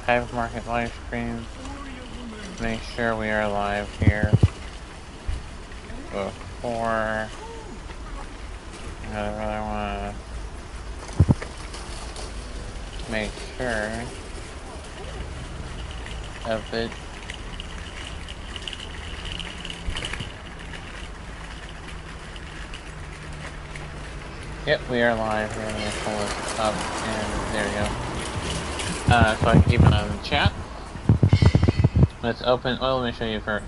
Hypermarket live stream. Make sure we are live here before I really want to make sure of it. Yep, we are live. We're going to pull this up, and there we go. So I can keep it on the chat. Let's open. Well, let me show you first.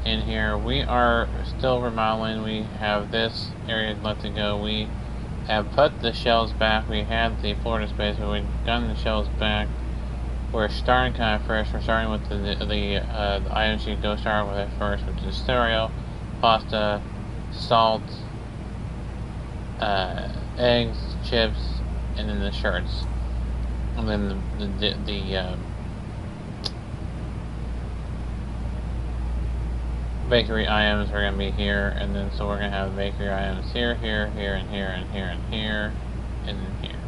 In here, we are still remodeling. We have this area left to go. We have put the shelves back. We had the Florida space, but we've gotten the shelves back. We're starting kind of fresh. We're starting with the items you go start with at first, which is cereal, pasta, salt, eggs, chips, and then the shirts. And then the bakery items are going to be here, and then so we're going to have bakery items here, here, here, and here, and here, and here, and then here.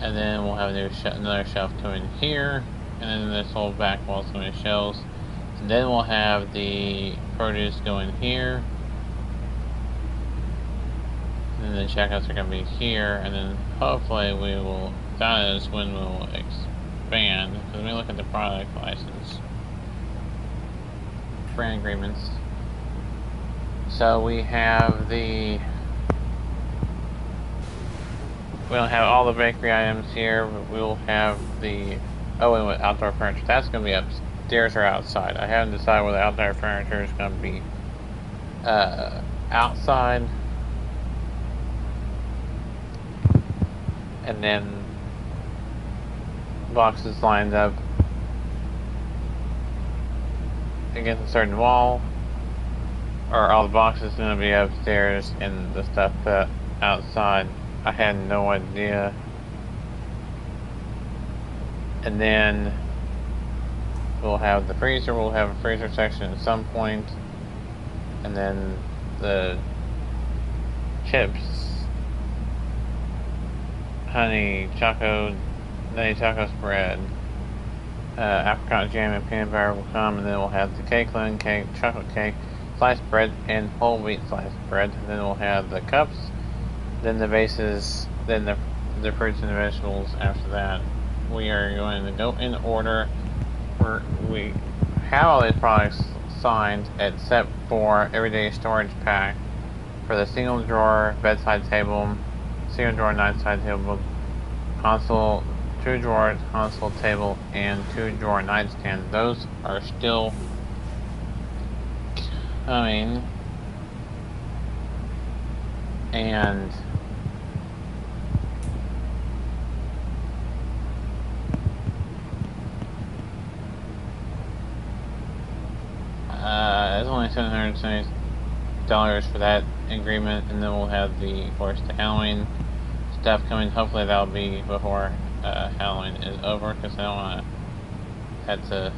And then we'll have another shelf coming here, and then this whole back wall is going to be shelves. And then we'll have the produce going here. And then the checkouts are going to be here, and then hopefully that is when we'll expand. Because when we look at the product license, brand agreements. So we don't have all the bakery items here, but we'll have and outdoor furniture. That's going to be upstairs or outside. I haven't decided whether outdoor furniture is going to be outside. And then boxes lined up against a certain wall, or all the boxes going to be upstairs and the stuff put outside. I had no idea. And then we'll have the freezer. We'll have a freezer section at some point, and then the chips, honey choco spread, apricot jam and peanut butter will come, and then we'll have the cake, lemon cake, chocolate cake, sliced bread, and whole wheat sliced bread. And then we'll have the cups, then the bases, then the fruits and the vegetables. After that, we are going to go in order. We have all these products signed except for everyday storage pack for the single drawer bedside table, single drawer nightside table, console, 2-drawer console table, and 2-drawer nightstand. Those are still coming, and it's only $770 for that agreement, and then we'll have of course, the Halloween stuff coming. Hopefully that'll be before Halloween is over, because I don't want to have to.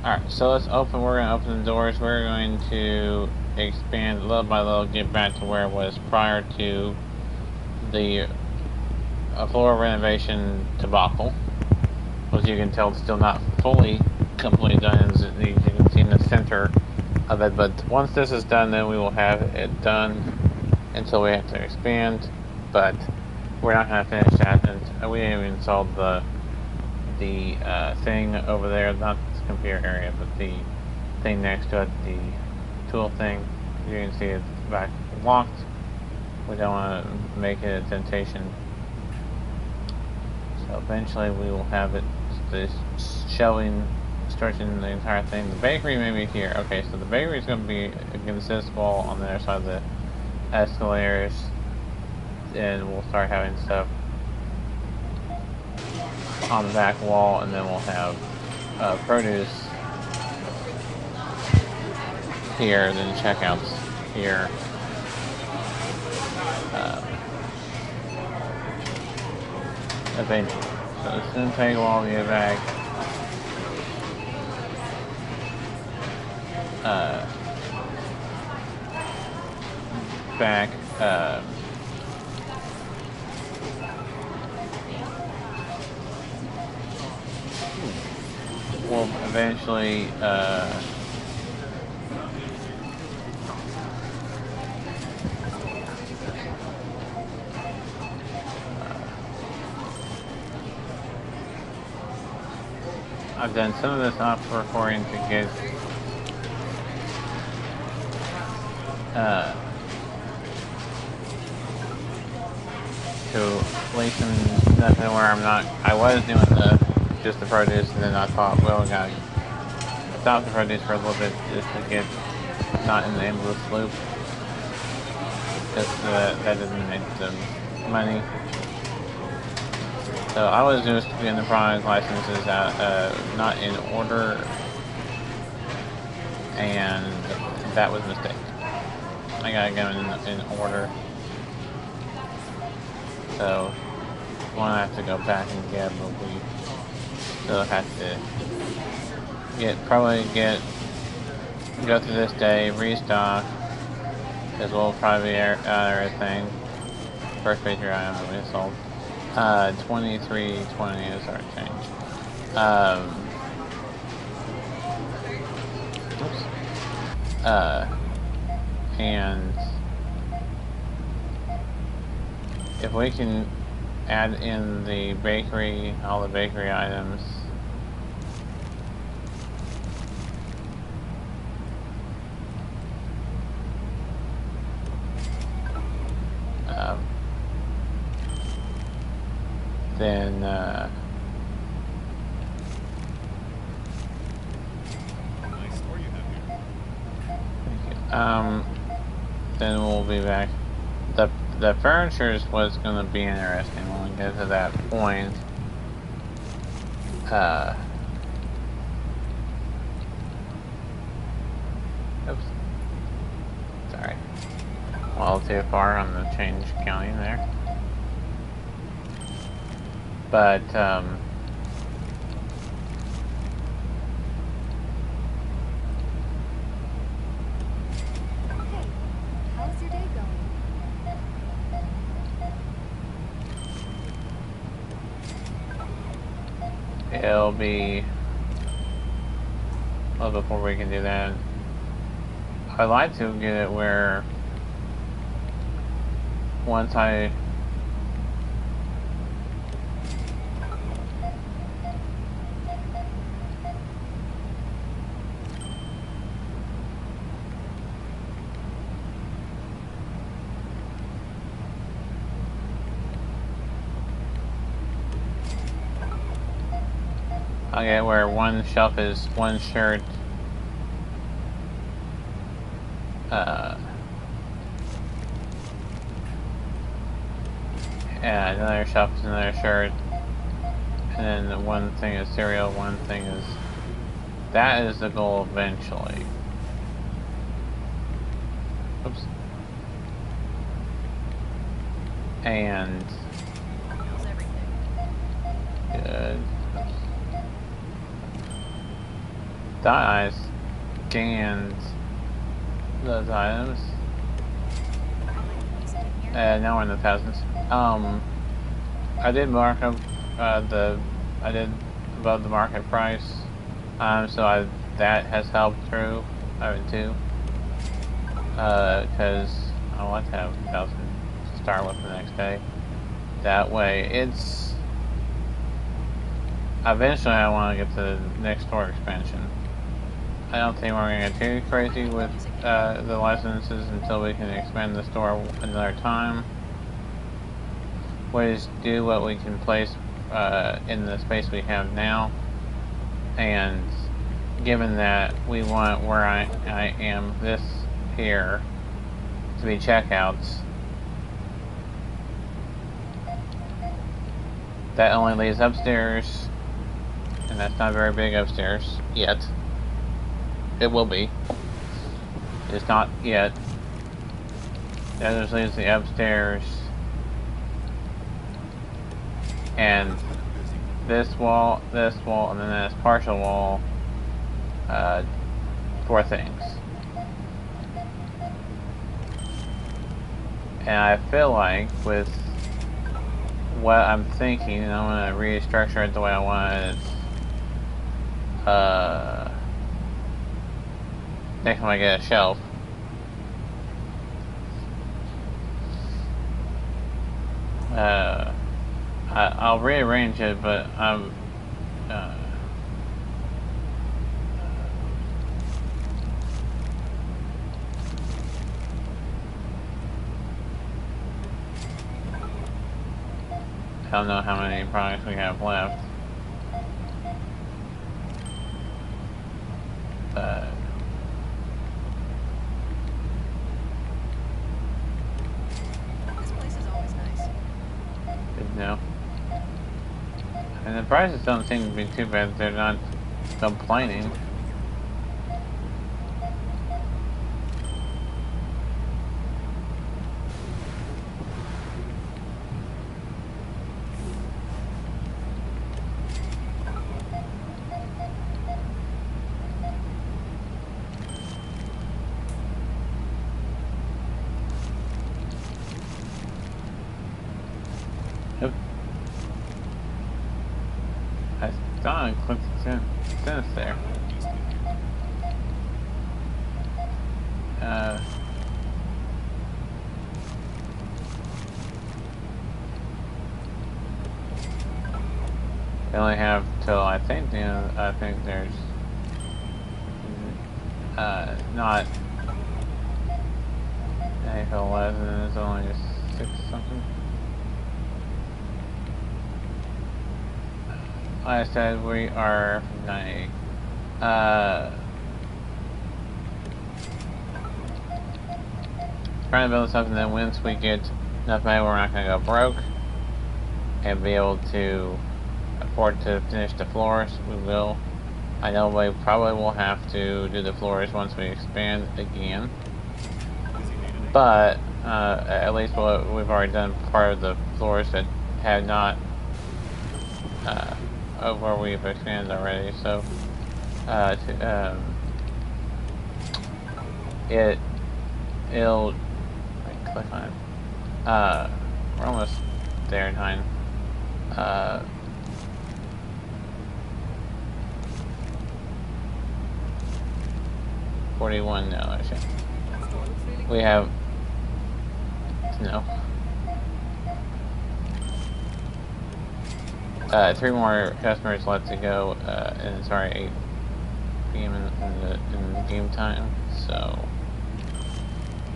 Alright, so let's open. We're going to open the doors. We're going to expand little by little, get back to where it was prior to the floor renovation debacle. As you can tell, it's still not fully completely done, as you can see in the center of it. But once this is done, then we will have it done until we have to expand. But we're not going to finish that, and we didn't even install the thing over there, not the computer area, but the thing next to it, the tool thing. You can see it's back locked. We don't want to make it a temptation. So eventually we will have it, this shelving, stretching the entire thing. The bakery may be here. Okay, so the bakery is going to be against this wall on the other side of the escalators, and we'll start having stuff on the back wall, and then we'll have produce here, then checkouts here. Eventually. So as soon as I go all the way back, will eventually I've done some of this off recording to get to at least nothing where I'm not. I was doing just the produce, and then I thought, well, I gotta stop the produce for a little bit just to get not in the endless loop, because that doesn't make the money. So I was just getting the product licenses out, not in order, and that was a mistake. I gotta go in order. So one I have to go back and get, but we still have to go through this day, restock, because we'll probably out everything. First major item that we sold. 2320 is our change. And if we can add in the bakery, all the bakery items, then then we'll be back. The furniture was going to be interesting when we get to that point. Oops. Sorry. A little too far on the change counting there. But, how's your day going? it'll be, well, before we can do that, I'd like to get it where once I get where one shelf is one shirt, and another shelf is another shirt, and then one thing is cereal, one thing is... That is the goal eventually. Oops. And... How's everything? Good. Thought I scanned those items. Now we're in the thousands. I did mark up I did above the market price. So that has helped through too. Because I want to have 1,000 to start with the next day. That way, it's eventually I want to get to the next store expansion. I don't think we're going to get too crazy with the licenses until we can expand the store another time. We just do what we can place in the space we have now, and given that we want where I am this here to be checkouts, that only leaves upstairs, and that's not very big upstairs yet. It will be. It's not yet. That just leaves the upstairs and this wall, and then this partial wall, 4 things. And I feel like with what I'm thinking, and I'm going to restructure it the way I want it, next time I get a shelf. I'll rearrange it, but I'm I don't know how many products we have left. This place is always nice. Good to know. And the prices don't seem to be too bad. They're not complaining. Yep. I thought I clicked sentence there. They only have till I think there's not April 11. It's only 6 something. Like I said, we are trying to build something that once we get enough money, we're not going to go broke and be able to afford to finish the floors. We will. I know we probably will have to do the floors once we expand again, but at least we've already done part of the floors that have not where we've expanded already. So it'll click on it. We're almost there in time. 41 now, actually. We have no. 3 more customers left to go, and it's already 8 p.m. in the game time. So,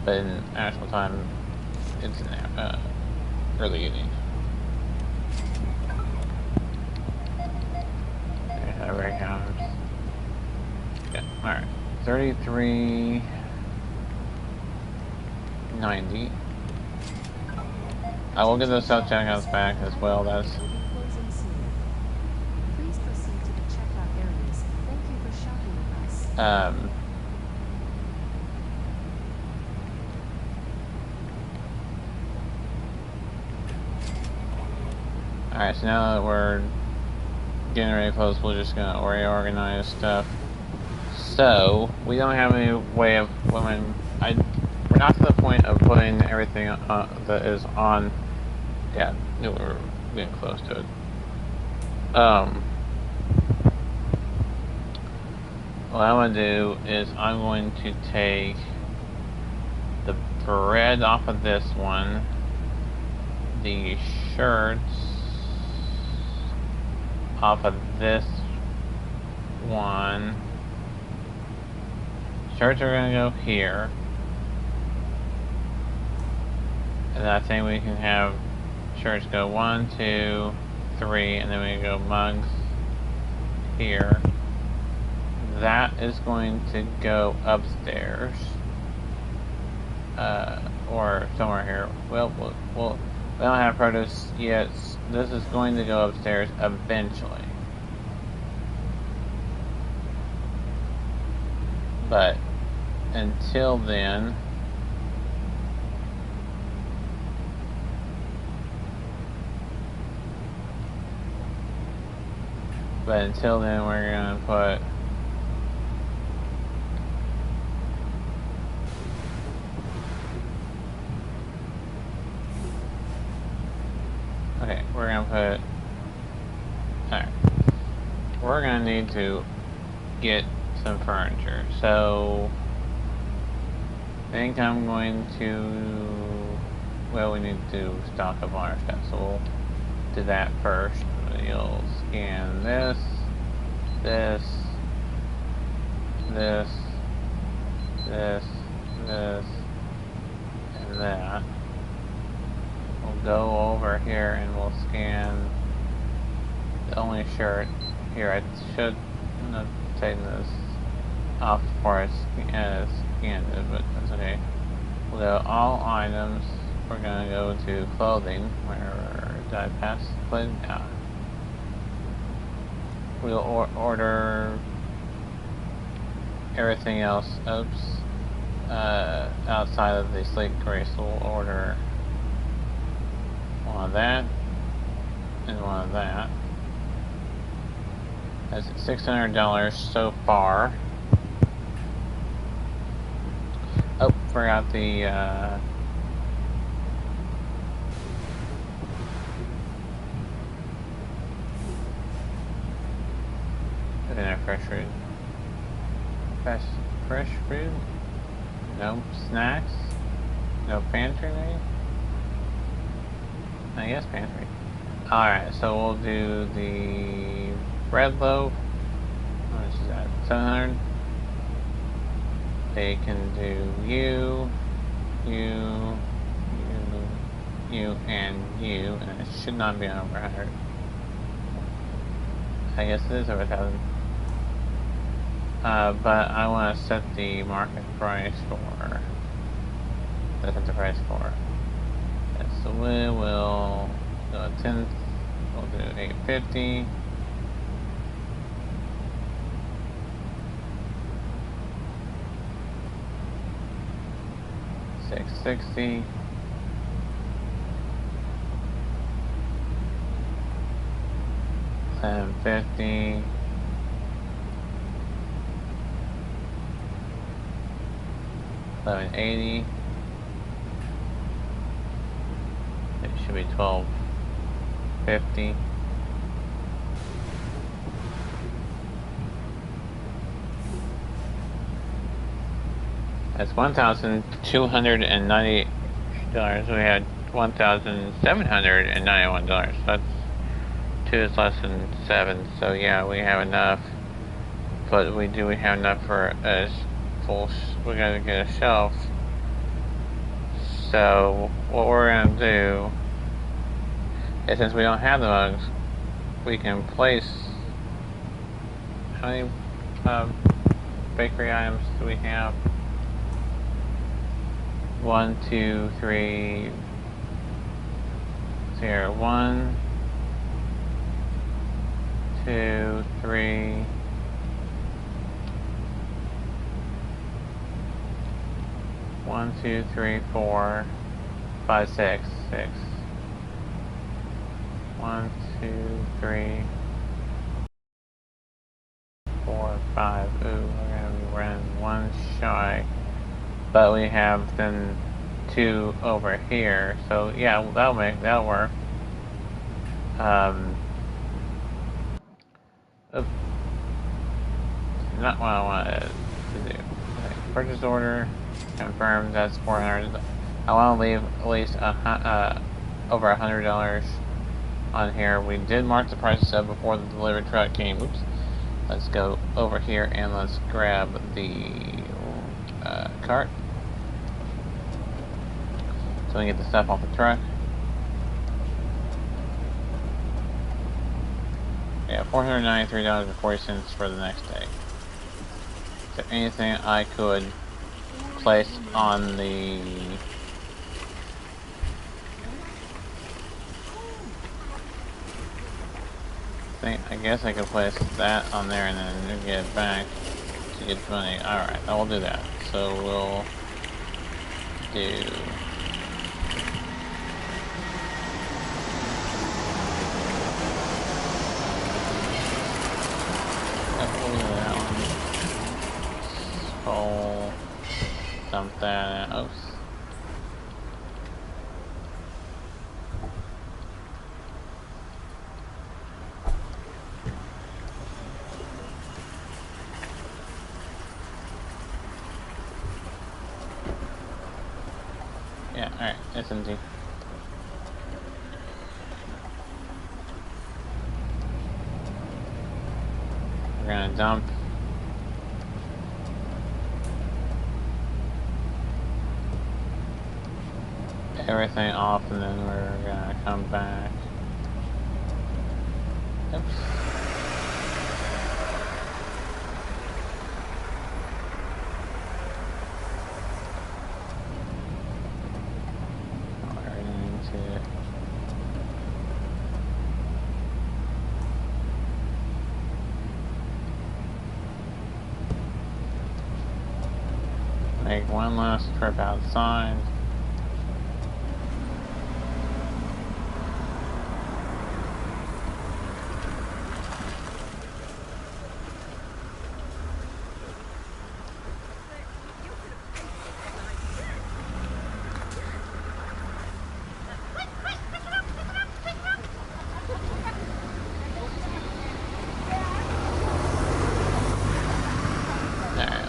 but in actual time, it's in early evening. There's our break counters. Yeah, all right. 33.90. I will get those self checkouts back as well. That's Please proceed to the checkout areas. Thank you for shopping with us. Alright, so now that we're getting ready to close, we're just gonna reorganize stuff. So, we don't have any way of, we're not to the point of putting everything that is on, yeah, we're getting close to it. What I'm gonna do is I'm going to take the bread off of this one, the shirts off of this one. Shirts are gonna go here. And I think we can have shirts go 1, 2, 3, and then we go mugs here. That is going to go upstairs. Or somewhere here. Well, we don't have produce yet. This is going to go upstairs eventually. But until then, we're gonna put we're gonna put alright. We're gonna need to get some furniture. So I think I'm going to, well, we need to stock up on our stuff, so we'll do that first. You'll scan this, this, this, this, this, and that. We'll go over here and we'll scan the only shirt. Here, I should have taken this off before I scanned it, but that's okay. We'll go all items. We're gonna go to clothing. Where did I pass clothing? Yeah. We'll order everything else. Oops. Outside of the sleek gray, so we'll order one of that and one of that. That's $600 so far. Oh, forgot the fresh food. Fresh food? No snacks? No pantry maybe? I guess pantry. Alright, so we'll do the bread loaf. How much is that? 700? They can do you, and you, and it should not be over 100. I guess it is over 1,000. But I want to set the market price for. That's what the price for. Yes, so we will do a 10th. We'll do 850. $660. $750. $1180. It should be $1250. That's $1,290. We had $1,791. That's 2 is less than 7. So yeah, we have enough. But we have enough for a full. We gotta get a shelf. So what we're gonna do is, since we don't have the mugs, we can place. How many bakery items do we have? 1, 2, 3. So here, 1, 2, 3. 1, 2, 3, 4, 5, 6. 1, 2, 3, 4, 5. Ooh, we're gonna be running one shy. But we have then 2 over here. So yeah, that'll work. Oops. Not what I wanted to do. Okay, purchase order confirmed. That's 400. I want to leave at least over $100 on here. We did mark the prices up before the delivery truck came. Oops. Let's go over here and let's grab the cart so we can get the stuff off the truck. Yeah, $493.40 for the next day. Is there anything I could place on the thing? I guess I could place that on there and then get it back to get the money. Alright, I will do that. So we'll do that one. Scroll, dump that. Oops. Alright, it's empty. We're gonna dump everything off and then we're gonna come back. Oops. Make one last trip outside.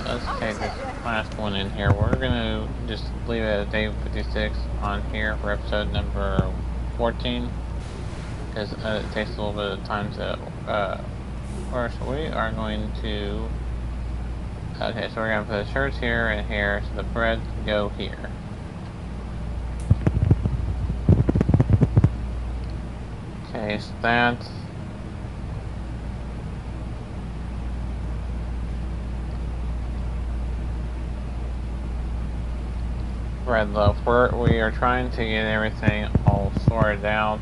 Let's take this last one in here. We're gonna just leave it at day 56 on here for episode number 14 because it takes a little bit of time to work. So we are going to okay, so we're gonna put the shirts here and here, so the bread can go here. Okay, so that's bread loaf. We are trying to get everything all sorted out.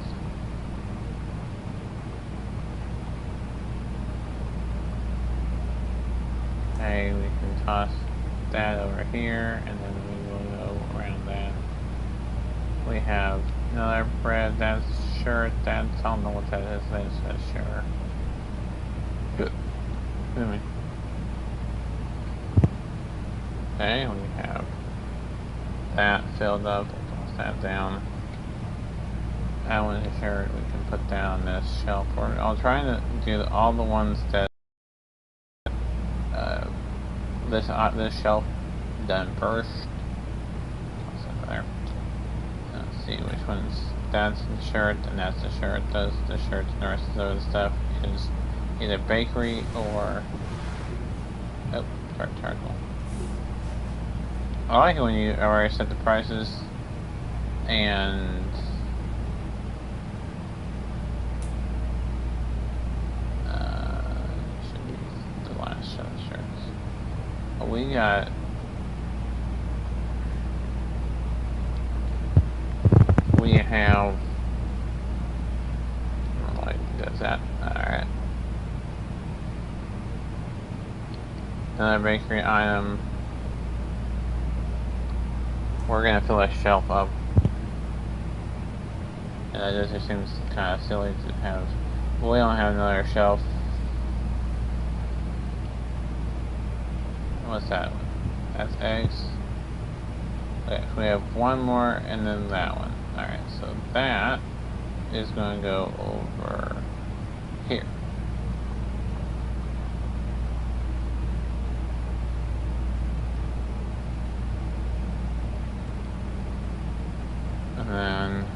Okay, we can toss that over here, and then we will go around that. We have another bread, that's shirt, that's, I don't know what that is, that's a shirt. Good. Anyway. Okay, we have that filled up, we'll toss that down. That one is a shirt, we can put that on this shelf. I'll try to do all the ones that this shelf done first. There. Let's see which ones. That's the shirt, and that's the shirt. Those the shirts, and the rest of the stuff is either bakery or charcoal. I like it when you already set the prices and should be the last set of shirts. We got have like does that. Alright. Another bakery item. We're gonna fill a shelf up. And that just seems kind of silly to have. We don't have another shelf. What's that one? That's eggs. Okay, we have one more and then that one. Alright, so that is going to go over here. And then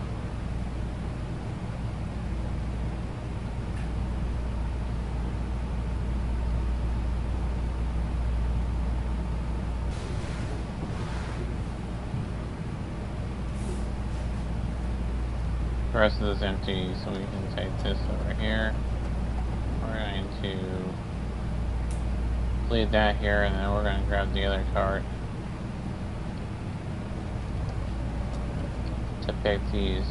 the rest of this is empty, so we can take this over here. We're going to leave that here, and then we're going to grab the other cart to pick these.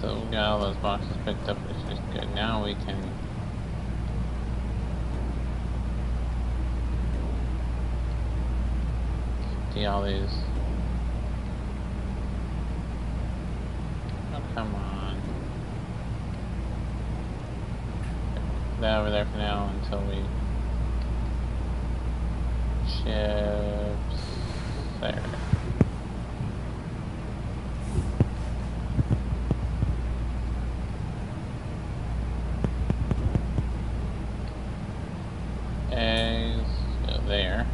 So we got all those boxes picked up, which is good. Now we can see all these. Oh, come on. Put that over there for now until we ships there. Eggs go there.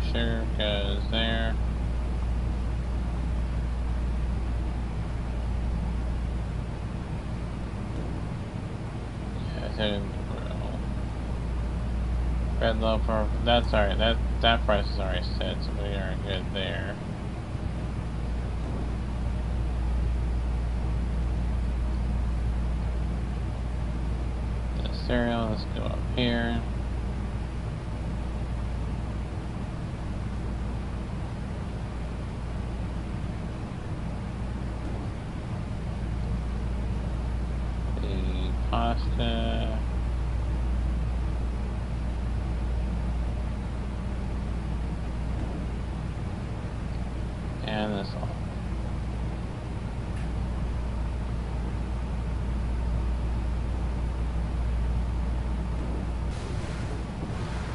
Sugar goes there. Red loafer, that's alright, that price is already set, so we are good there. The cereal, let's go up here. The pasta. And this one.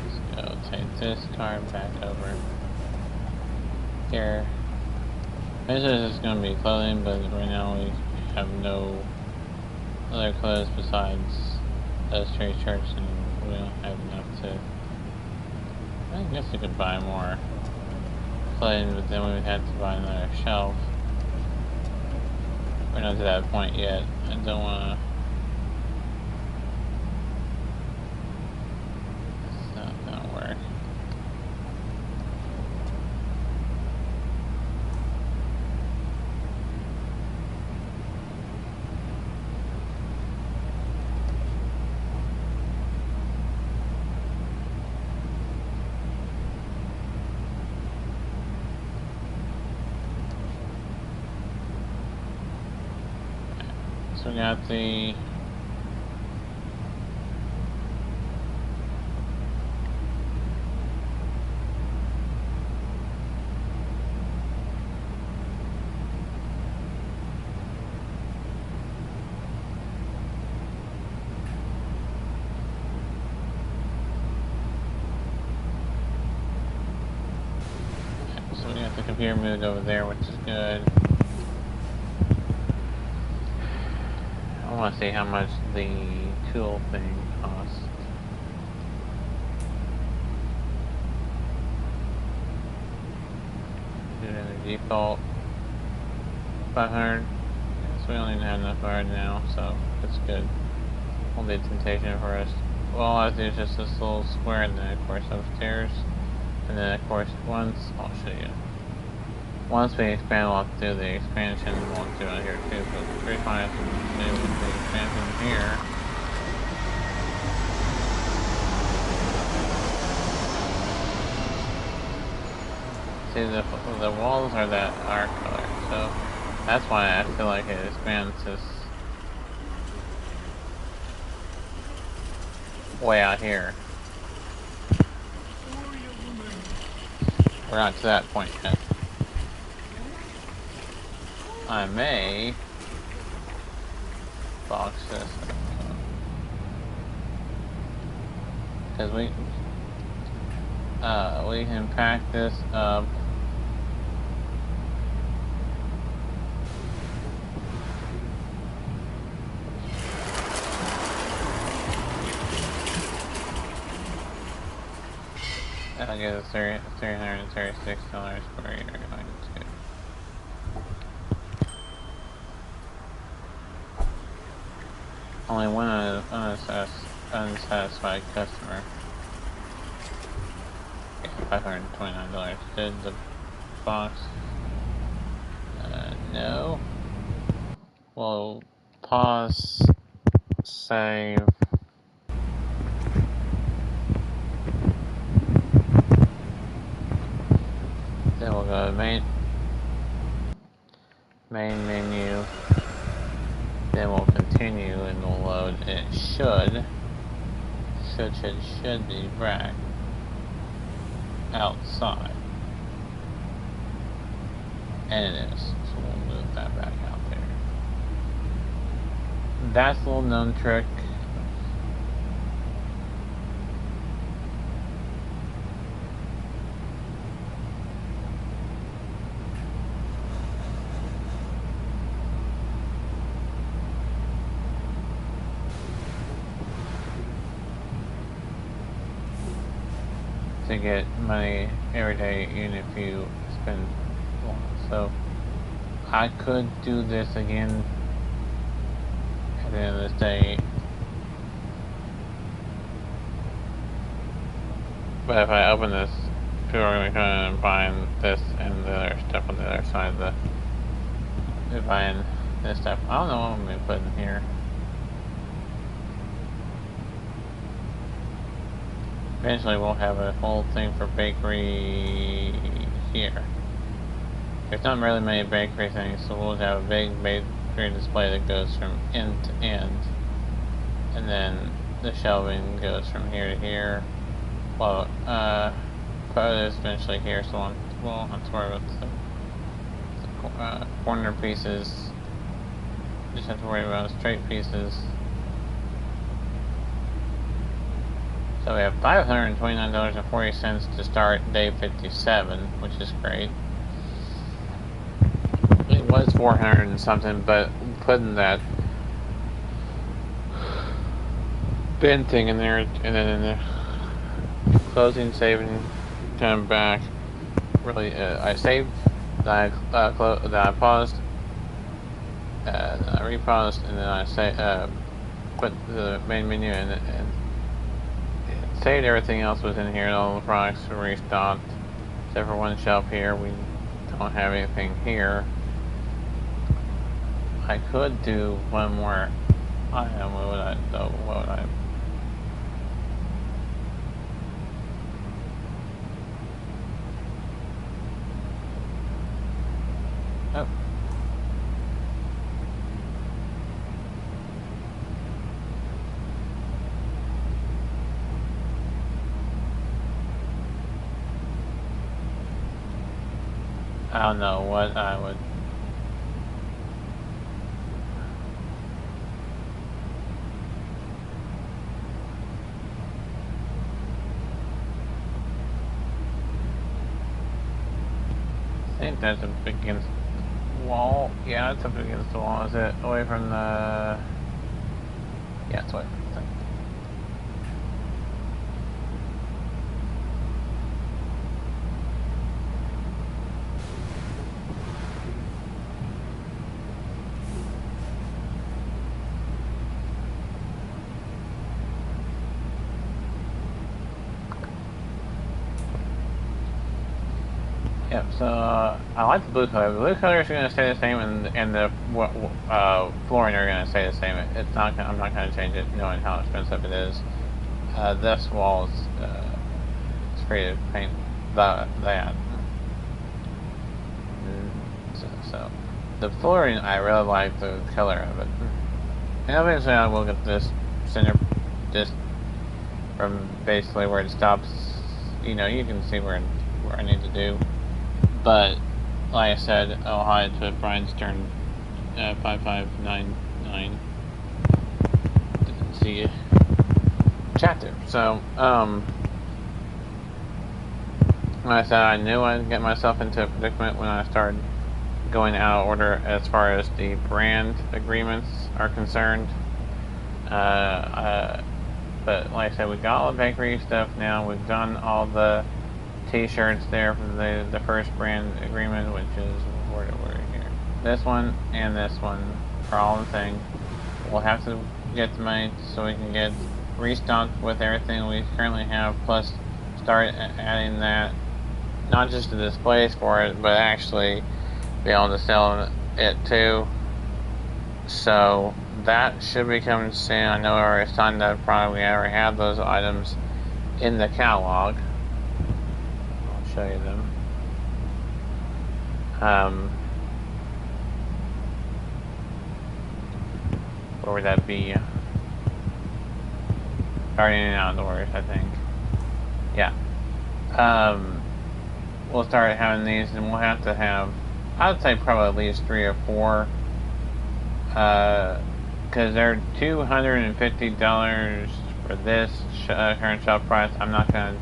Let's go take this card back over here. This is just going to be clothing, but right now we have no other clothes besides those three shirts, and we don't have enough to. I guess we could buy more clothing, but then we would have to buy another shelf. We're not to that point yet. I don't want to. It's not gonna work. So we got the computer moved over there, which is good. I want to see how much the tool thing costs. Do it in the default 500. So we only have enough right now, so that's good. Won't be a temptation for us. Well, all I have to do is just this little square, and then of course upstairs, and then of course once I'll show you. Once we expand, we'll have to do the expansion. We'll do it here too, but we're fine to do the expansion here. See, the walls are that are color, so that's why I feel like it expands this way out here. We're not to that point yet. I may box this because we can pack this up. That'll get us $336 per year. Only one unsatisfied customer. $529. Did the box? No. We'll pause, save. Then we'll go to main menu. Then we'll continue should be back outside. And it is. So we'll move that back out there. That's a little known trick. To get money every day, even if you spend long. So I could do this again at the end of this day, but if I open this, people are going to come in and buying this and the other stuff on the other side of they're buying this stuff. I don't know what I'm going to put in here. Eventually we'll have a whole thing for bakery here. There's not really many bakery things, so we'll have a big bakery display that goes from end to end. And then the shelving goes from here to here. Well, probably is eventually here, so we'll have to worry about the corner pieces. Just have to worry about straight pieces. So we have $529.40 to start day 57, which is great. It was 400 and something, but putting that bin thing in there, and then in the closing, saving, coming back, really, I saved, then I paused, then I repaused, and then I put the main menu in it, and saved everything else was in here, and all the products were restocked, except for one shelf here. We don't have anything here. I could do one more item. What would I do? What would I? Oh. I don't know what I would. I think that's up against the wall. Yeah, it's up against the wall. Is it away from the? Yeah, it's away from the thing. Yep, so I like the blue color. The blue color is going to stay the same, and the flooring are going to stay the same. It's not. I'm not going to change it, knowing how expensive it is. This wall is it's free to paint that. So the flooring, I really like the color of it. And eventually, I will get this center, just from basically where it stops. You know, you can see where I need to do. But, like I said, I'll hide to Brian Stern 5599 to see chat there. So, like I said, I knew I'd get myself into a predicament when I started going out of order as far as the brand agreements are concerned. But, like I said, we got all the bakery stuff now. We've done all the t-shirts there for the first brand agreement, which is where here. This one and this one are all the thing. We'll have to get the money so we can get restocked with everything we currently have, plus start adding that, not just the displays for it, but actually be able to sell it too. So that should be coming soon. I know I already signed that product. We already have those items in the catalog. Show you them. Where would that be? Gardening and outdoors, I think. Yeah. We'll start having these, and we'll have to have, I'd say probably at least 3 or 4. Because they're $250 for this current shop price. I'm not going to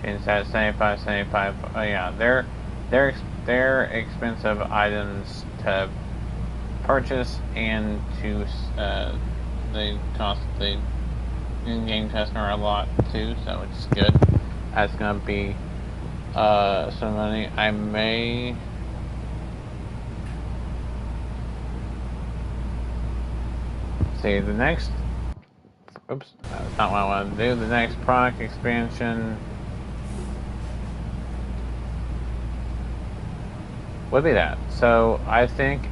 change that. 75. Oh yeah, they're expensive items to purchase, and to they cost the in-game customer a lot too, so it's good. That's gonna be some money. I may see the next. Oops, that's not what I want to do. The next product expansion would be that. So I think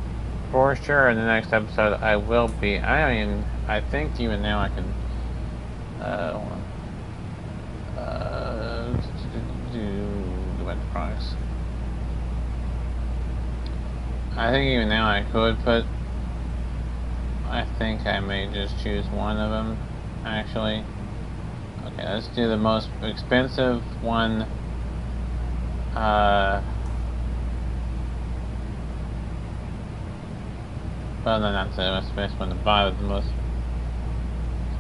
for sure in the next episode I will be. I think even now I can. Hold on. Go back to products. I think even now I could put. I think I may just choose one of them, actually. Okay, let's do the most expensive one. Well, no, not the most expensive one to buy, but the most.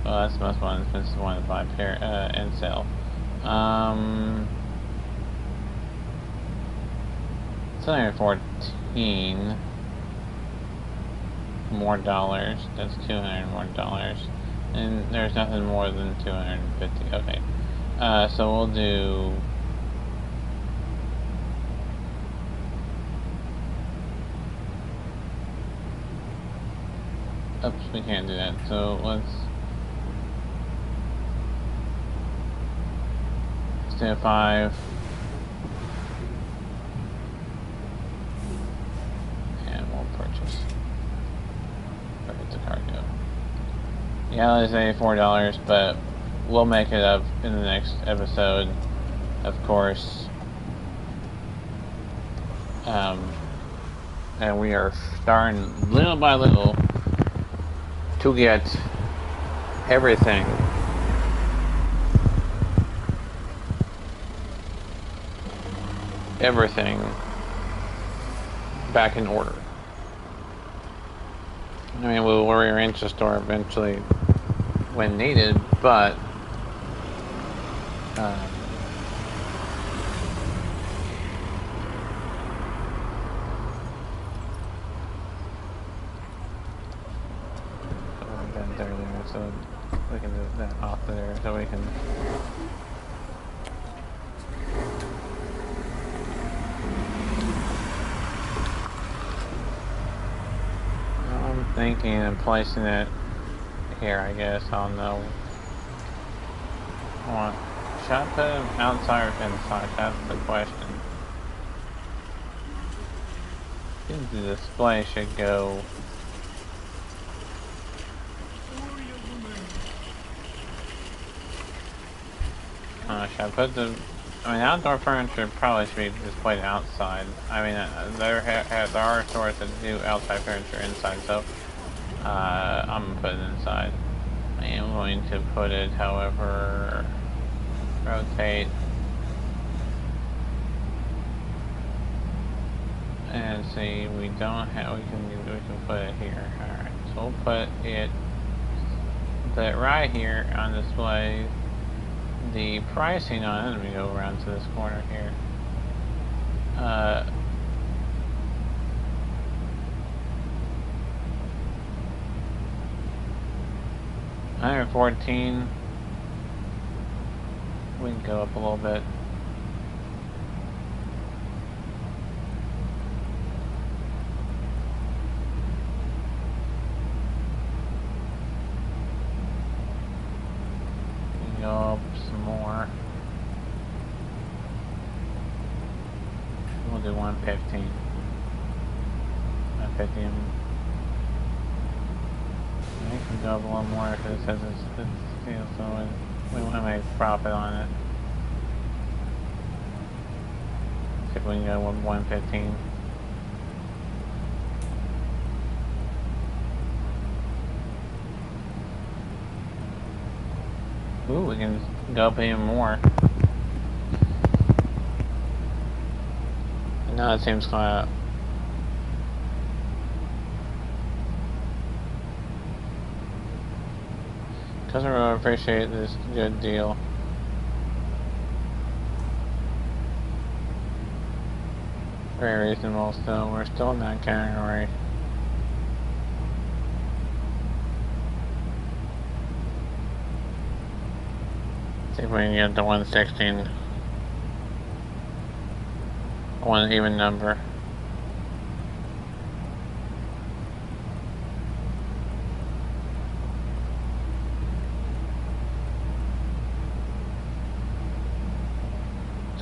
Well, that's the most expensive one to buy and sell. It's only 14 more dollars. That's $200 more dollars, and there's nothing more than 250. Okay, so we'll do. Oops, we can't do that. So let's do 5. And we'll purchase. Purchase the cargo. Yeah, let's say $4, but we'll make it up in the next episode, of course. And we are starting little by little to get everything back in order. I mean, we'll rearrange the store eventually when needed, but so we can do that off there, so we can. I'm thinking of placing it here, I guess. I don't know. Should I put them outside or inside? That's the question. I think the display should go. Should I put the? I mean, outdoor furniture probably should be displayed outside. I mean, there are stores that do outside furniture inside, so I'm gonna put it inside. I am going to put it, however, rotate and see. We don't have. We can put it here. All right, so we'll put it right here on display. The pricing on it, let me go around to this corner here. $114. We can go up a little bit. We can go up some more. We'll do 115. 150. We can go up a little more because it says it's steel, so we want to make profit on it. See if we can go with 115. Ooh, we can go up even more. And now it seems kind of... Customer will appreciate this good deal. Very reasonable still. We're still in that category. See if we can get to 116. One even number.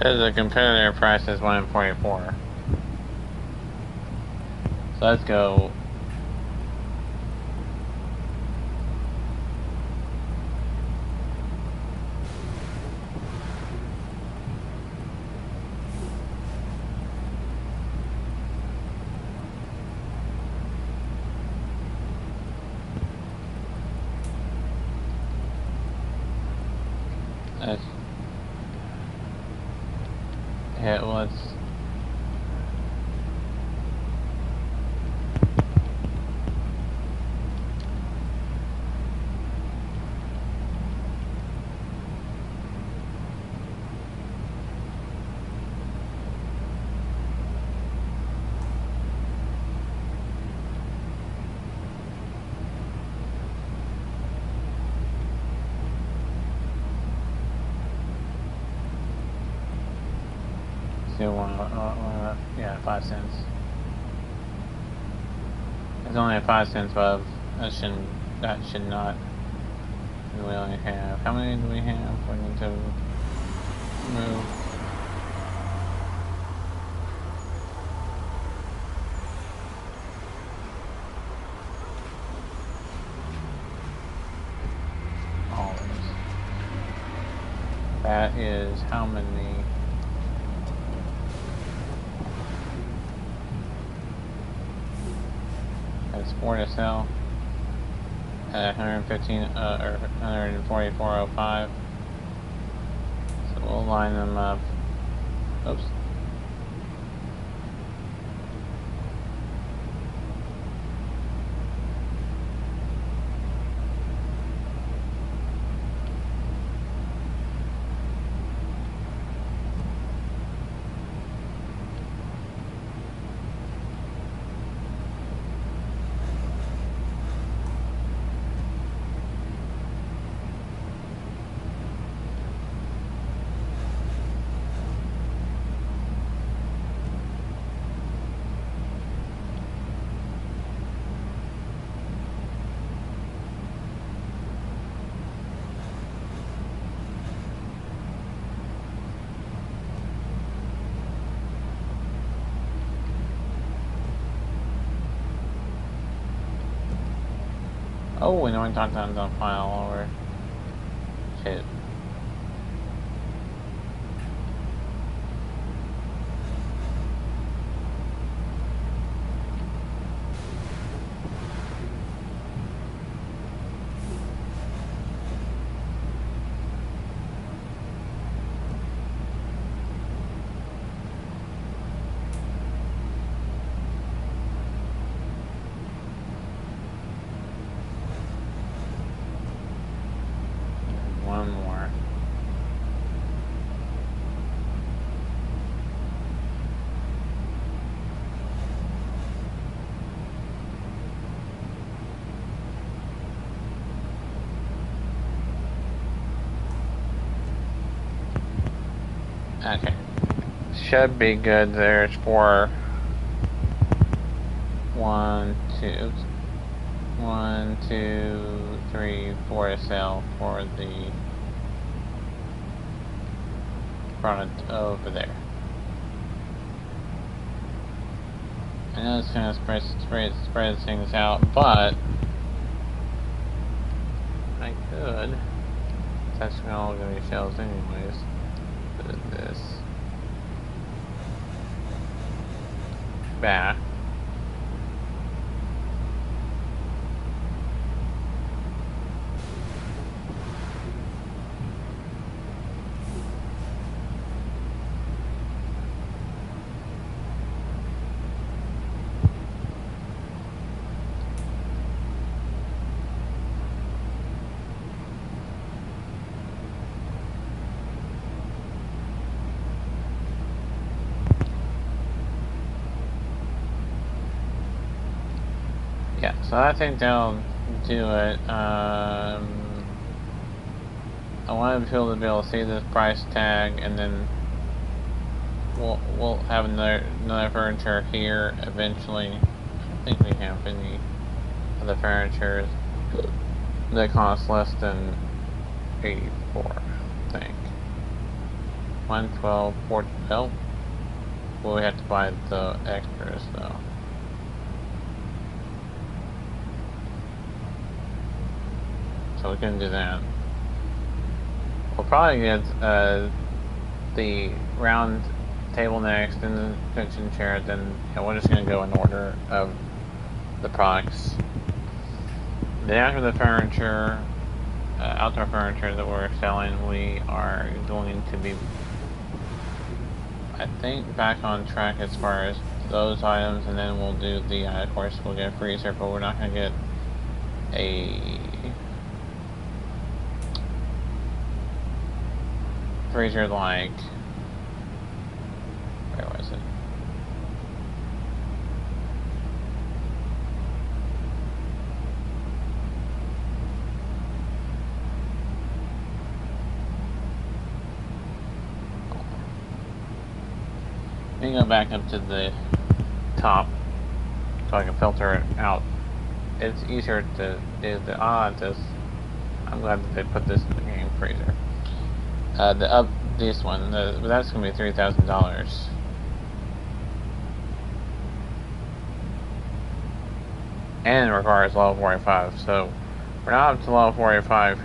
Says the competitor price is 144. So let's go. Let's hit what's yeah, 5 cents. It's only a 5 cents above. That should not. We only have, how many do we have? We need to move. Always. That is how many? That's 4 to sell at 115 or 144.05. So we'll line them up. Oops. Oh, and only talk time's on file all over. Shit. One more. Okay. Should be good. There's 4. 1, 2. 1, 2, 3, 4 to sell for the product over there. I know it's kind of spread things out, but I could. That's all going to be shells anyways. Put this back. So I think they'll do it. I want people to be able to see this price tag, and then we'll have another furniture here eventually. I think we have any other furniture that cost less than 84, I think. 112, 40, well, we have to buy the extras though. So we can do that. We'll probably get the round table next, and the kitchen chair. Then we're just gonna go in order of the products. Then after the furniture, outdoor furniture that we're selling, we are going to be, I think, back on track as far as those items, and then we'll do the, of course, we'll get a freezer, but we're not gonna get a freezer like, where was it? Let me go back up to the top so I can filter it out. It's easier to do this. I'm glad that they put this in the game freezer. This one, that's gonna be $3,000. And it requires level 45, so we're not up to level 45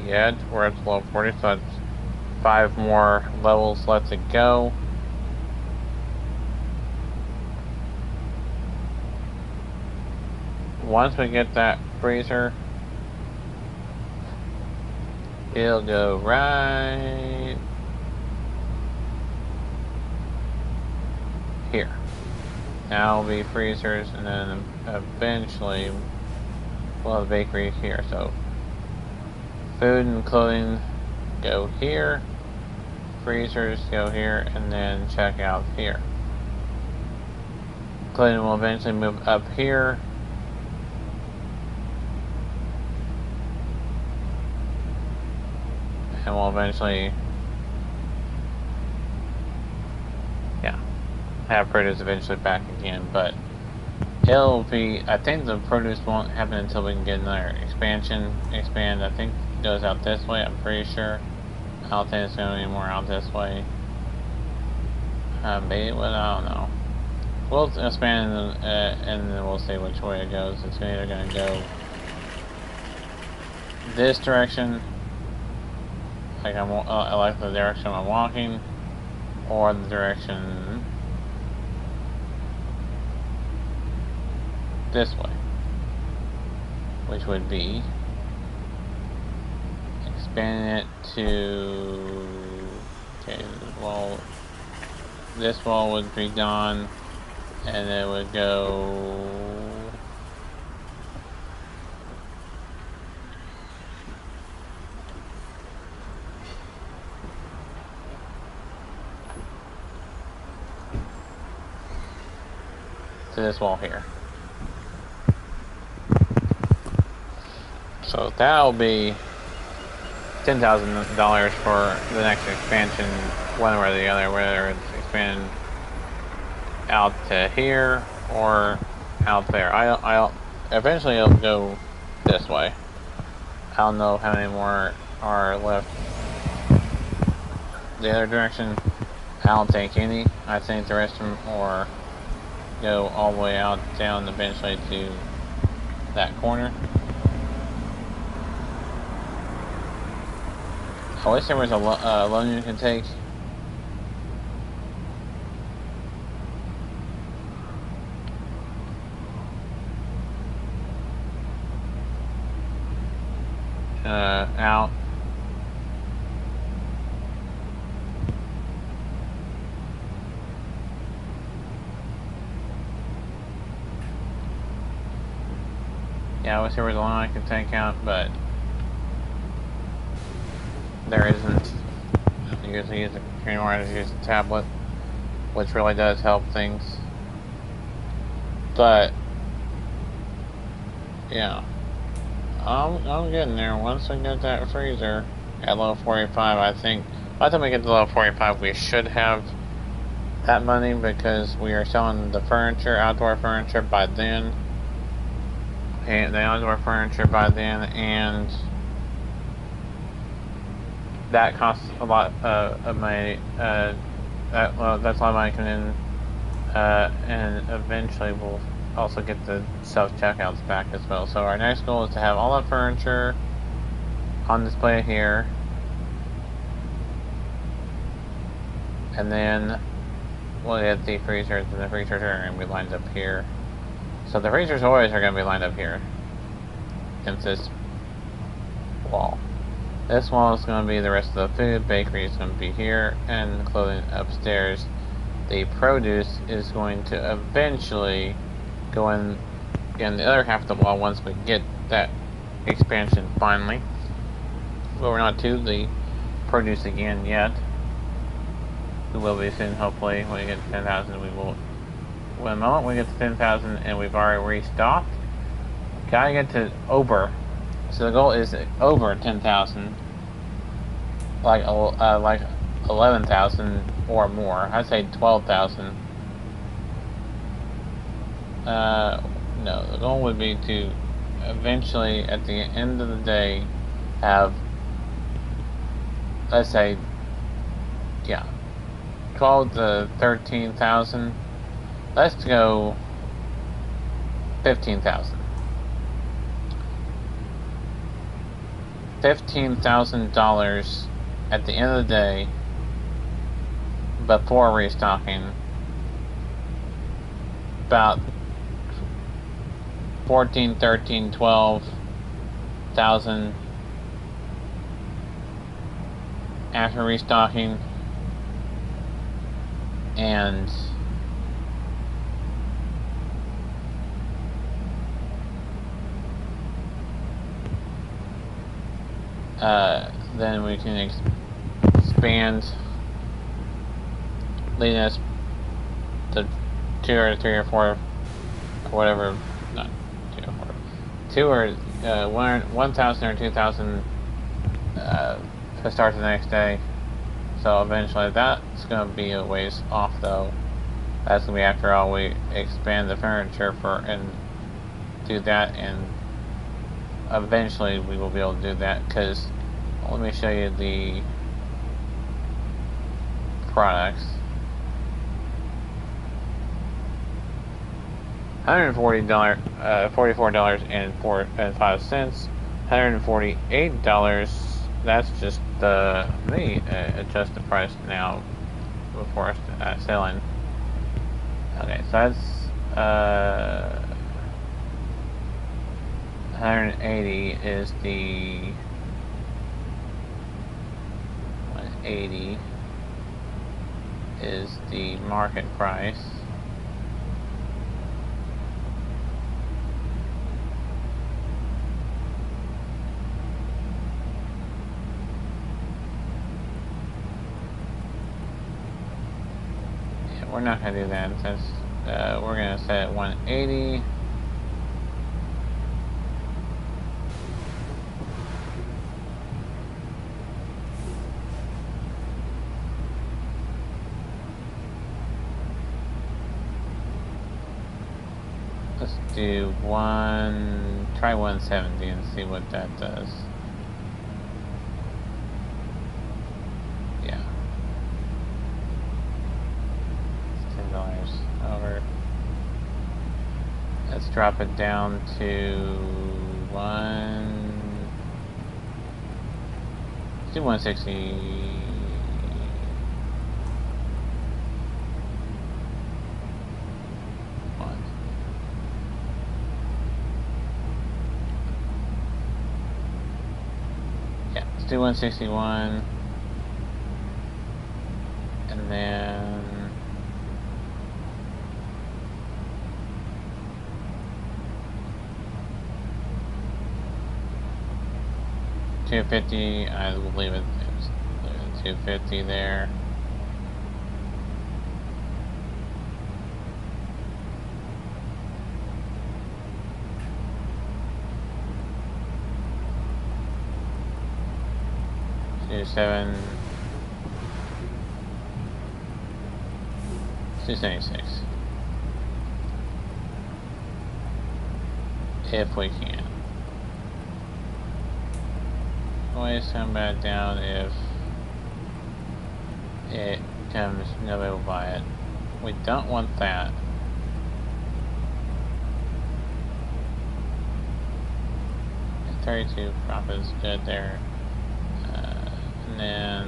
yet, we're up to level 40, so that's 5 more levels left to go. Once we get that freezer, it'll go right here. Now will be freezers, and then eventually we'll have a bakery here. So food and clothing go here, freezers go here, and then checkout here. Clothing will eventually move up here. And we'll eventually, have produce eventually back again, but it'll be, I think the produce won't happen until we can get another expand, I think it goes out this way, I'm pretty sure. I don't think it's going to be more out this way. Maybe, well, I don't know. We'll expand and then we'll see which way it goes. It's either going to go this direction, like I like the direction I'm walking, or the direction this way, which would be expanding it to, okay, well, this wall would be gone, and it would go to this wall here. So that'll be $10,000 for the next expansion, one way or the other, whether it's expand out to here or out there. I'll eventually it'll go this way. I don't know how many more are left the other direction. I don't think any. I think the rest of them or go all the way out down eventually to that corner. I wish there was a loan you can take. Out. Yeah, I wish there was a loan I could take out, but there isn't. You usually use a computer or use a tablet, which really does help things. But Yeah. I'm getting there. Once we get that freezer at level 45, I think by the time we get to level 45, we should have that money because we are selling the furniture, outdoor furniture by then. And the outdoor furniture by then, and that costs a lot of money. That's a lot of money coming in, and eventually we'll also get the self-checkouts back as well. So our next goal is to have all the furniture on display here, and then we'll get the freezers, and the freezers are going to be lined up here. So the freezers always are going to be lined up here against this wall. This wall is going to be the rest of the food. Bakery is going to be here, and clothing upstairs. The produce is going to eventually go in the other half of the wall once we get that expansion finally. But we're not to the produce again yet. We will be soon, hopefully. When we get to 10,000, we will. When the moment we get to 10,000 and we've already restocked, gotta get to over. So the goal is over 10,000, like 11,000 or more. I'd say 12,000. No, the goal would be to eventually, at the end of the day, have, let's say, yeah, 12 to 13,000. Let's go 15,000. $15,000 at the end of the day before restocking. About 14, 13, 12,000 after restocking, and then we can expand, leading us to 2 or 3 or 4 or whatever, not 2 or 4, 2 or 1,000 or 2,000 to start the next day. So eventually that's going to be a ways off though. That's going to be after all we expand the furniture and do that, and eventually we will be able to do that, because let me show you the products. $140, $44.05, $148. That's just the adjust the price now before selling. Okay, so that's 180 is the 180 is the market price. Yeah, we're not gonna do that. Since we're gonna set it 180. Let's do try 170 and see what that does. Yeah. It's $10 over. Let's drop it down to let's do 160. Do 161, and then $250. I will leave it 250 there. do 7. 276. If we can. Always come back down if it comes, nobody will buy it. We don't want that. And 32 profit is good there. And then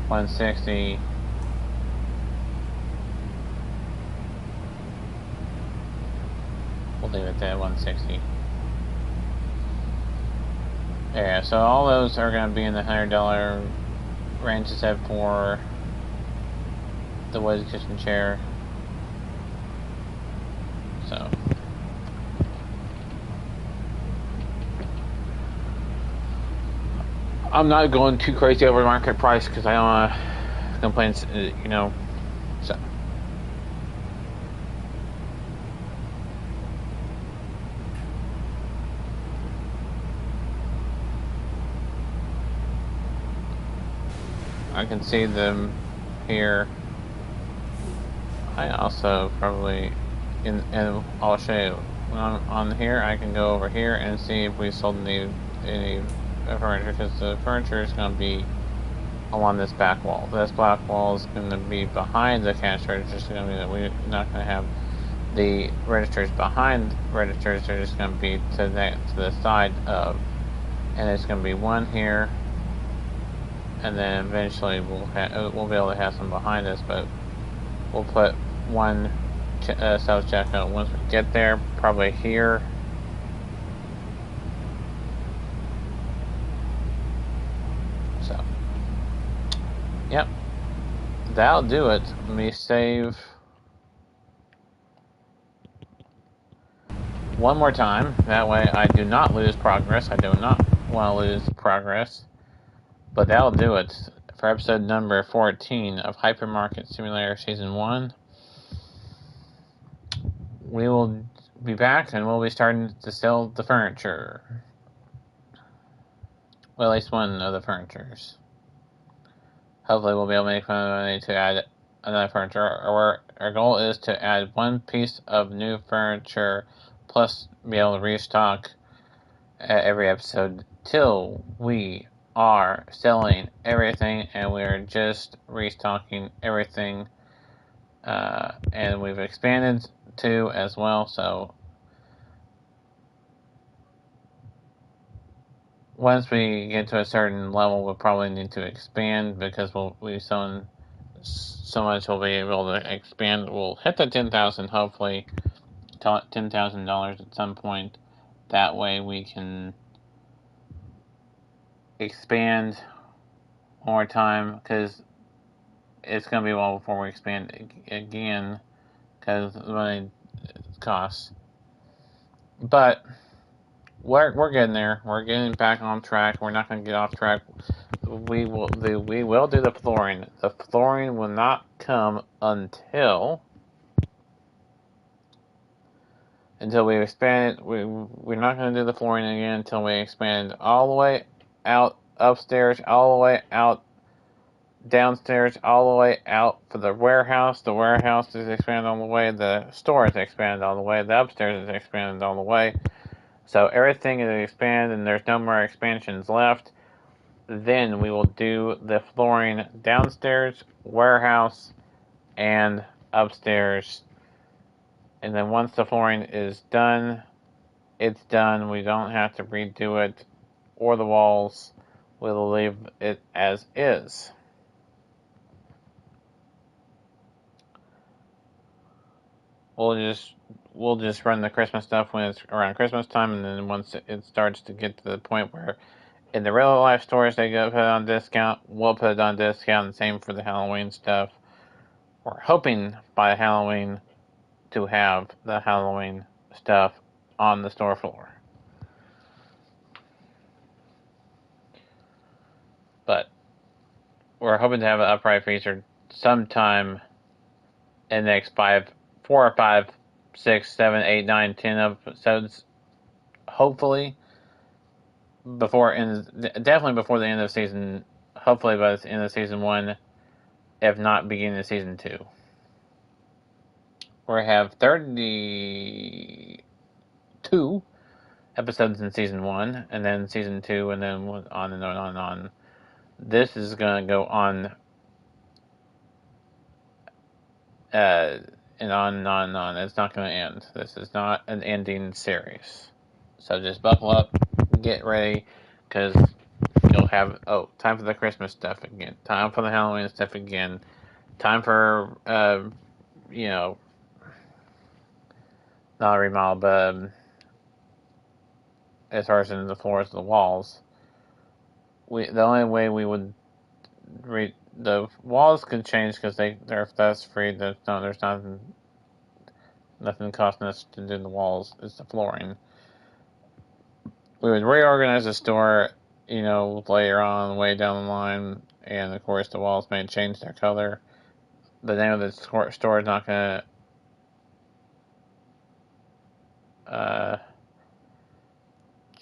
160. We'll leave it at 160. Yeah, so all those are going to be in the $100 range except for the wood kitchen chair. So I'm not going too crazy over market price because I don't want to complain, you know. So I can see them here. I also probably, and I'll show you when I'm on here. I can go over here and see if we sold any furniture, because the furniture is going to be along this back wall. This back wall is going to be behind the cash register. It's going to be that we're not going to have the registers behind registers. They're just going to be to the side of, and it's going to be one here. And then eventually we'll be able to have some behind us, but we'll put one self checkout once we get there, probably here. So, yep, that'll do it. Let me save one more time. That way I do not lose progress. I do not want to lose progress. But that'll do it for episode number 14 of Hypermarket Simulator Season 1. We will be back and we'll be starting to sell the furniture. Well, at least one of the furnitures. Hopefully we'll be able to make money to add another furniture. Our goal is to add one piece of new furniture, plus be able to restock every episode till we are selling everything and we're just restocking everything. And we've expanded too as well, so once we get to a certain level, we'll probably need to expand because we've sown so much we'll be able to expand. We'll hit the 10,000, hopefully, $10,000 at some point. That way we can expand more time, because it's going to be a while before we expand again because of the money costs. But we're getting there. We're getting back on track. We're not going to get off track. We will do the flooring. The flooring will not come until we expand it. We're not going to do the flooring again until we expand all the way out upstairs, all the way out downstairs, all the way out for the warehouse. The warehouse is expanded all the way. The store is expanded all the way. The upstairs is expanded all the way. So everything is expanded and there's no more expansions left. Then we will do the flooring downstairs, warehouse, and upstairs. And then once the flooring is done, it's done. We don't have to redo it or the walls. We'll leave it as is. We'll just run the Christmas stuff when it's around Christmas time, and then once it starts to get to the point where in the real life stores they go put it on discount, we'll put it on discount, and same for the Halloween stuff. We're hoping by Halloween to have the Halloween stuff on the store floor. But we're hoping to have an upright freezer sometime in the next 4 or 5, 6, 7, 8, 9, 10 episodes, hopefully. definitely before the end of season. Hopefully by the end of season 1, if not beginning of season 2. We have 32 episodes in season 1, and then season 2, and then on and on and on. This is going to go on, and on and on and on. It's not going to end. This is not an ending series. So just buckle up, get ready, because you'll have, time for the Christmas stuff again, time for the Halloween stuff again, time for, not a remodel, but as far as in the floors, the walls, the only way we would the walls could change because they're dust free. There's nothing costing us to do the walls. It's the flooring. We would reorganize the store, later on, way down the line, and of course the walls may change their color. The name of the store is not gonna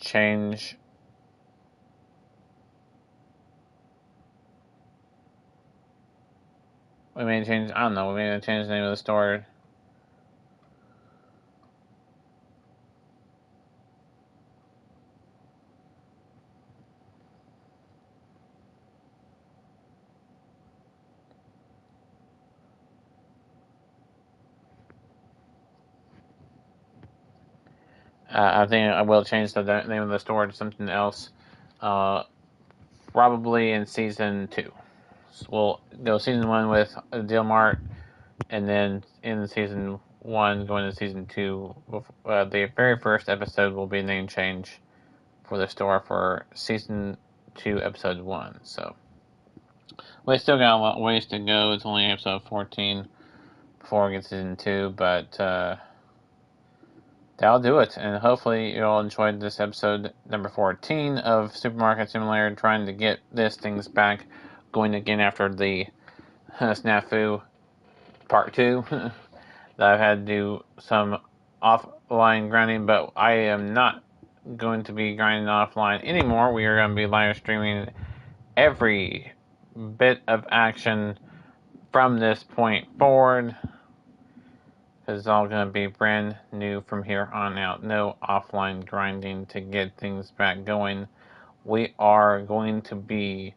change. We may change. I don't know. We may change the name of the store. I think I will change the name of the store to something else. Probably in season 2. So we'll go season 1 with Deal Mart, and then in season 1 going to season 2. The very first episode will be name change for the store for season 2, episode 1. So we still got a lot ways to go. It's only episode 14 before we get to season 2, but that'll do it. And hopefully you all enjoyed this episode number 14 of Supermarket Simulator, trying to get this things back going again after the snafu part 2 that I've had to do some offline grinding, but I am not going to be grinding offline anymore. We are going to be live streaming every bit of action from this point forward. It's all going to be brand new from here on out. No offline grinding to get things back going. We are going to be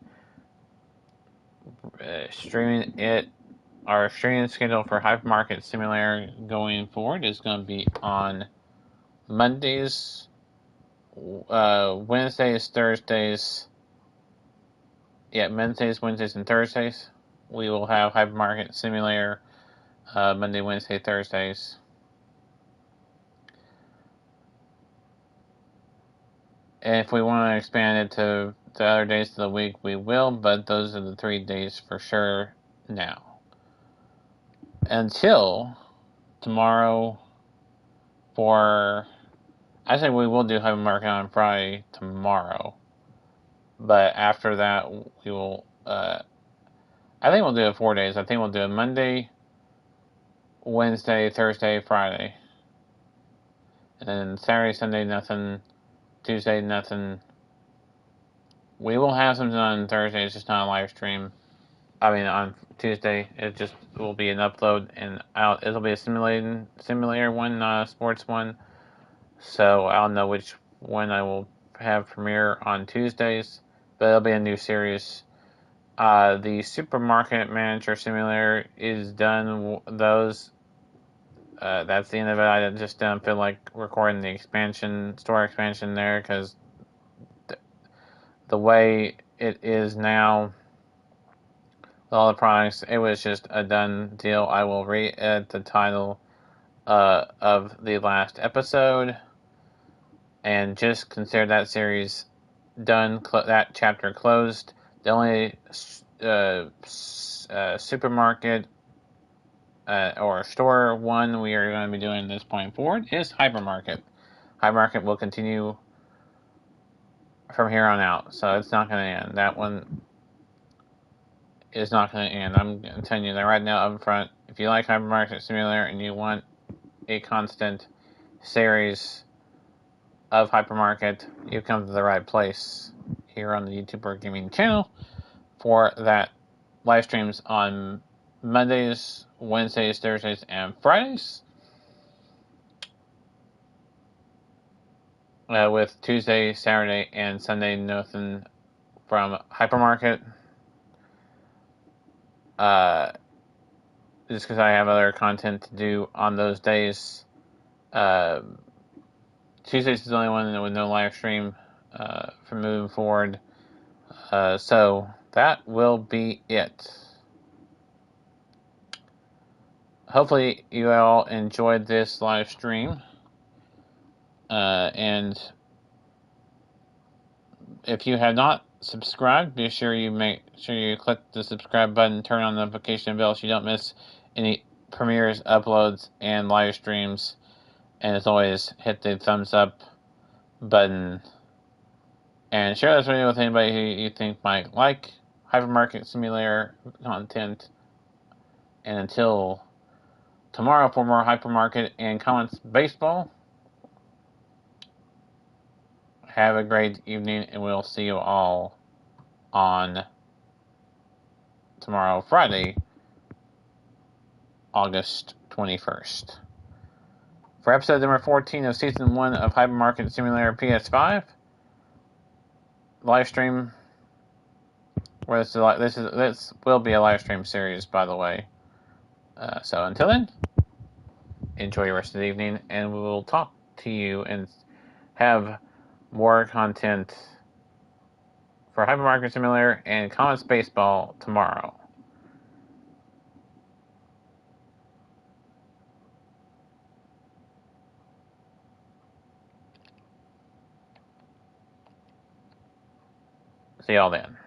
streaming it. Our streaming schedule for Hypermarket Simulator going forward is going to be on Mondays, Wednesdays, Thursdays. Wednesdays, and Thursdays. We will have Hypermarket Simulator Monday, Wednesday, Thursdays. And if we want to expand it to the other days of the week, we will, but those are the 3 days for sure now. Until tomorrow I think we will do Hypermarket on Friday tomorrow. But after that, we will, I think we'll do it 4 days. I think we'll do it Monday, Wednesday, Thursday, Friday. And then Saturday, Sunday, nothing. Tuesday, nothing. We will have something on Thursday. It's just not a live stream. On Tuesday, it just will be an upload and out. It'll be a simulator one, not a sports one. So I don't know which one I will have premiere on Tuesdays, but it'll be a new series. The Supermarket Manager Simulator is done. That's the end of it. I just don't feel like recording the store expansion there, because the way it is now with all the products, it was just a done deal. I will re-edit the title of the last episode and just consider that series done, that chapter closed. The only supermarket or store one we are going to be doing this point forward is Hypermarket. Hypermarket will continue from here on out, so it's not going to end. That one is not going to end. I'm telling you that right now up front. If you like Hypermarket Simulator and you want a constant series of Hypermarket, you've come to the right place here on the YouTuber Gaming channel for that live streams on Mondays, Wednesdays, Thursdays, and Fridays. With Tuesday, Saturday, and Sunday nothing from Hypermarket. Just because I have other content to do on those days. Tuesdays is the only one with no live stream from moving forward. So that will be it. Hopefully you all enjoyed this live stream. And if you have not subscribed, be sure you click the subscribe button, turn on the notification bell so you don't miss any premieres, uploads, and live streams. And as always, hit the thumbs up button and share this video with anybody who you think might like Hypermarket Simulator content. And until tomorrow for more Hypermarket and Comments Baseball, have a great evening, and we'll see you all on tomorrow, Friday, August 21st. For episode number 14 of Season 1 of Hypermarket Simulator PS5, live stream, where this will be a live stream series, by the way. So until then, enjoy the rest of the evening, and we will talk to you and have more content for Hypermarket Simulator and Comments Baseball tomorrow. See y'all then.